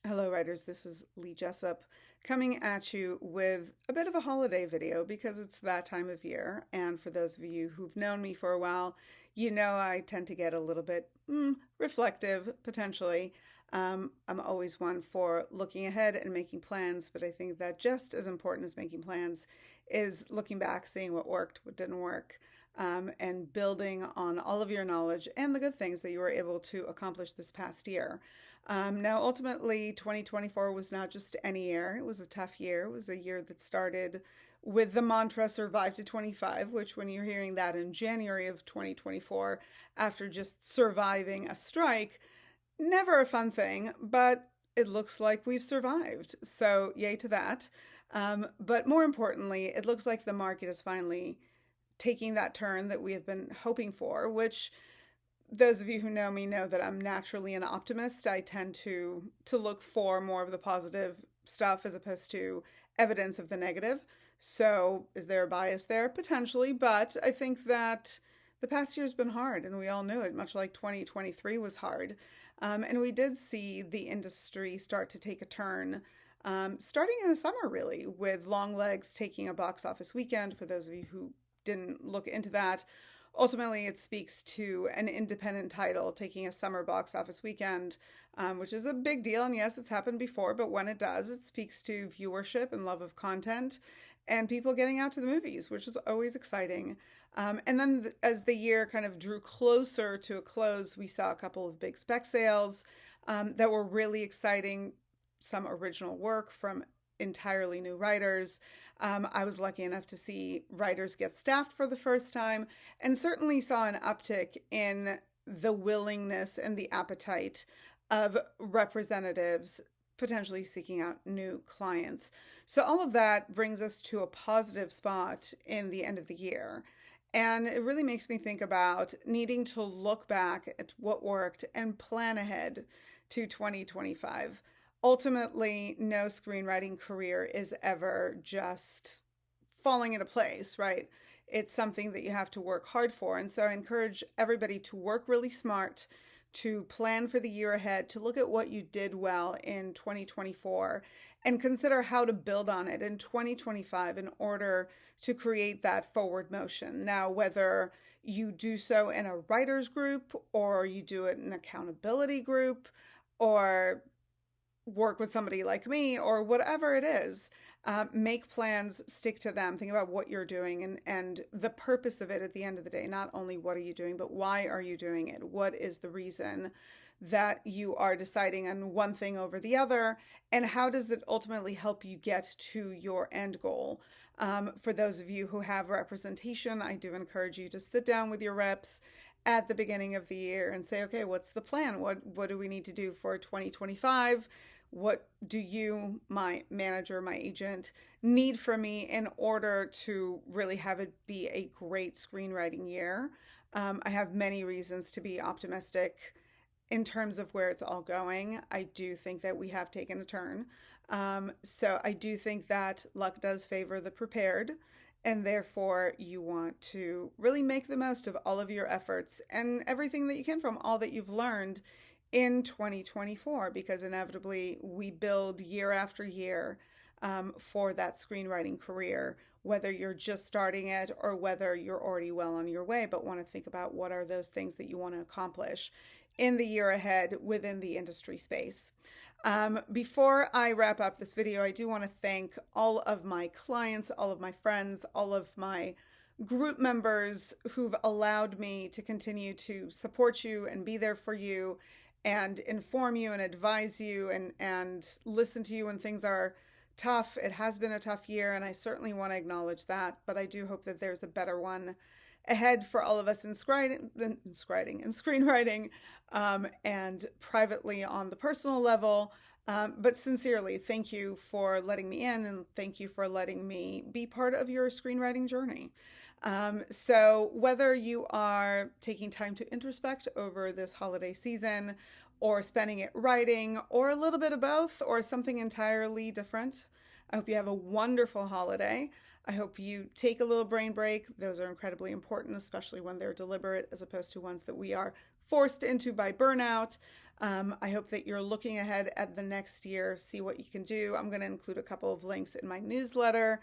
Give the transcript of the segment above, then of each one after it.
Hello, writers. This is Lee Jessup coming at you with a bit of a holiday video because it's that time of year. And for those of you who've known me for a while, you know I tend to get a little bit reflective, potentially. I'm always one for looking ahead and making plans, but I think that just as important as making plans is looking back, seeing what worked, what didn't work, and building on all of your knowledge and the good things that you were able to accomplish this past year. Now, ultimately, 2024 was not just any year. It was a tough year. It was a year that started with the mantra survive to 25, which, when you're hearing that in January of 2024, after just surviving a strike, never a fun thing, but it looks like we've survived. So, yay to that. But more importantly, it looks like the market is finally taking that turn that we have been hoping for, which those of you who know me know that I'm naturally an optimist. I tend to look for more of the positive stuff as opposed to evidence of the negative. So, is there a bias there? Potentially, but I think that the past year's been hard, and we all knew it, much like 2023 was hard. And we did see the industry start to take a turn, starting in the summer, really, with Long Legs taking a box office weekend. For those of you who didn't look into that, ultimately it speaks to an independent title taking a summer box office weekend, which is a big deal. And yes, it's happened before, but when it does, it speaks to viewership and love of content and people getting out to the movies, which is always exciting. And then as the year kind of drew closer to a close, we saw a couple of big spec sales that were really exciting. Some original work from entirely new writers. I was lucky enough to see writers get staffed for the first time and certainly saw an uptick in the willingness and the appetite of representatives potentially seeking out new clients. So, all of that brings us to a positive spot in the end of the year. And it really makes me think about needing to look back at what worked and plan ahead to 2025. Ultimately, no screenwriting career is ever just falling into place, right? It's something that you have to work hard for. And so I encourage everybody to work really smart, to plan for the year ahead, to look at what you did well in 2024 and consider how to build on it in 2025 in order to create that forward motion. Now, whether you do so in a writer's group or you do it in an accountability group or work with somebody like me or whatever it is, make plans, stick to them, think about what you're doing and the purpose of it at the end of the day. Not only what are you doing, but why are you doing it? What is the reason that you are deciding on one thing over the other? And how does it ultimately help you get to your end goal? For those of you who have representation, I do encourage you to sit down with your reps at the beginning of the year and say, okay, what's the plan? What do we need to do for 2025? What do you, my manager, my agent, need from me in order to really have it be a great screenwriting year? I have many reasons to be optimistic in terms of where it's all going. I do think that we have taken a turn. So I do think that luck does favor the prepared, and therefore you want to really make the most of all of your efforts and everything that you can from all that you've learned in 2024, because inevitably we build year after year for that screenwriting career, whether you're just starting it or whether you're already well on your way, but want to think about what are those things that you want to accomplish in the year ahead within the industry space. Before I wrap up this video, I do want to thank all of my clients, all of my friends, all of my group members who've allowed me to continue to support you and be there for you and inform you and advise you and listen to you when things are tough. It has been a tough year, and I certainly want to acknowledge that, but I do hope that there's a better one ahead for all of us in screenwriting, and privately on the personal level. But sincerely, thank you for letting me in and thank you for letting me be part of your screenwriting journey. So whether you are taking time to introspect over this holiday season or spending it writing or a little bit of both or something entirely different, I hope you have a wonderful holiday. I hope you take a little brain break. Those are incredibly important, especially when they're deliberate as opposed to ones that we are forced into by burnout. I hope that you're looking ahead at the next year, see what you can do. I'm going to include a couple of links in my newsletter,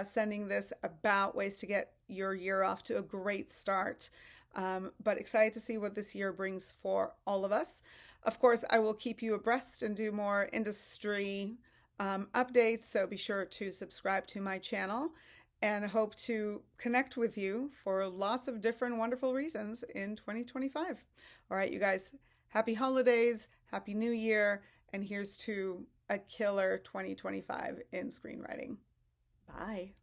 sending this about ways to get your year off to a great start. But excited to see what this year brings for all of us. Of course, I will keep you abreast and do more industry updates, so be sure to subscribe to my channel and hope to connect with you for lots of different wonderful reasons in 2025. All right, you guys, happy holidays, happy new year, and here's to a killer 2025 in screenwriting. Bye.